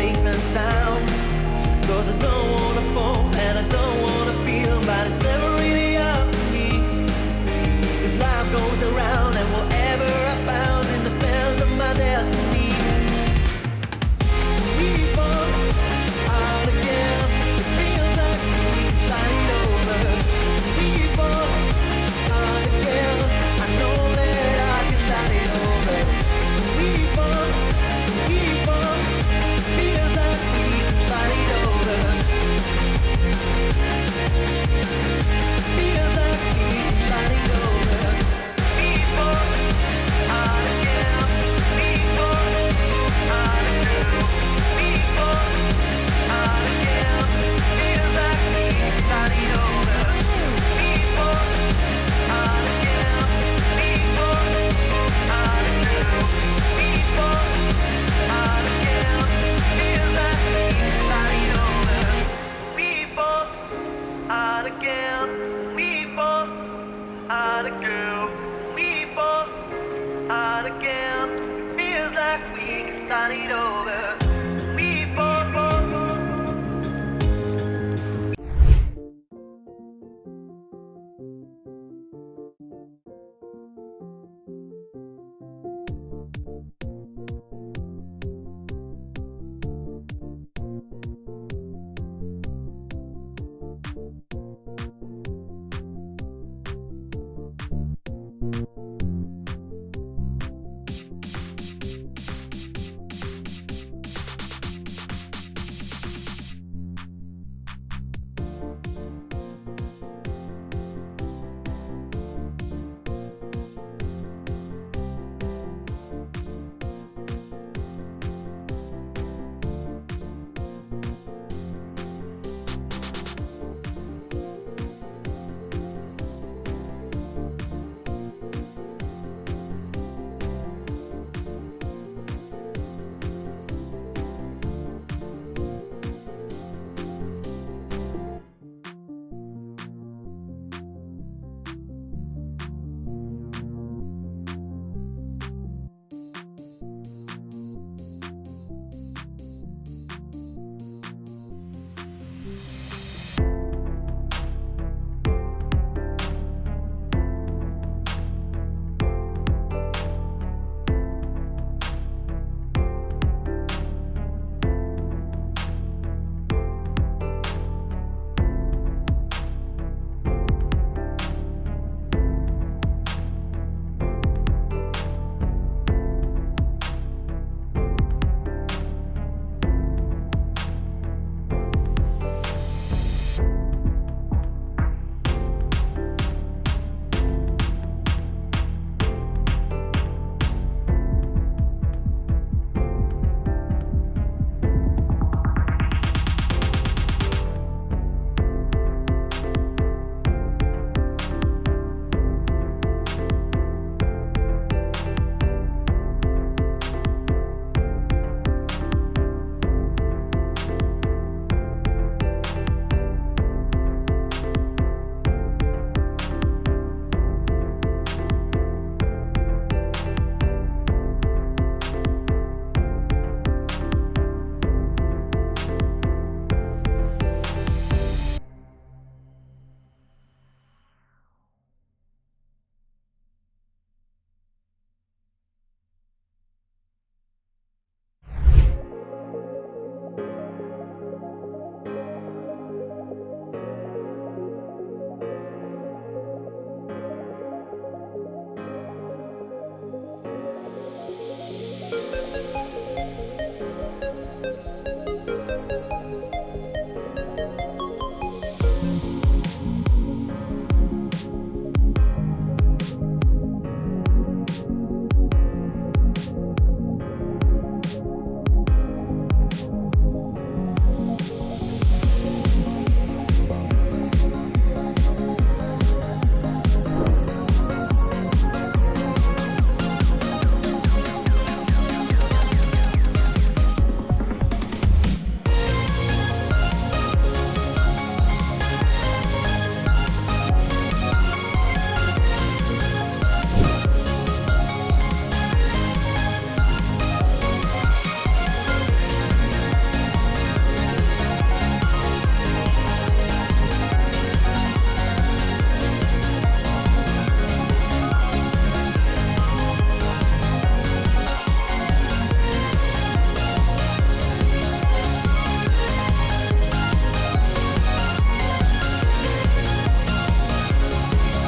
safe and sound. Cause I don't wanna fall and I don't wanna feel, but it's never really up to me. Cause life goes around and whatever I found in the bells of my destiny. We fall out again, it feels like we can start it over. We fall out again, I know that I can start it over. We fall, feels like we can start it over. Feels like we can start it over. We fall out again, we fall out again, we fall out again. Feels like we can start it over. We fall out again, we fall out again, we fall out again. Feels like we can start it over. We fall out again, we fall out again, we fall out again. Feels like we can start it over.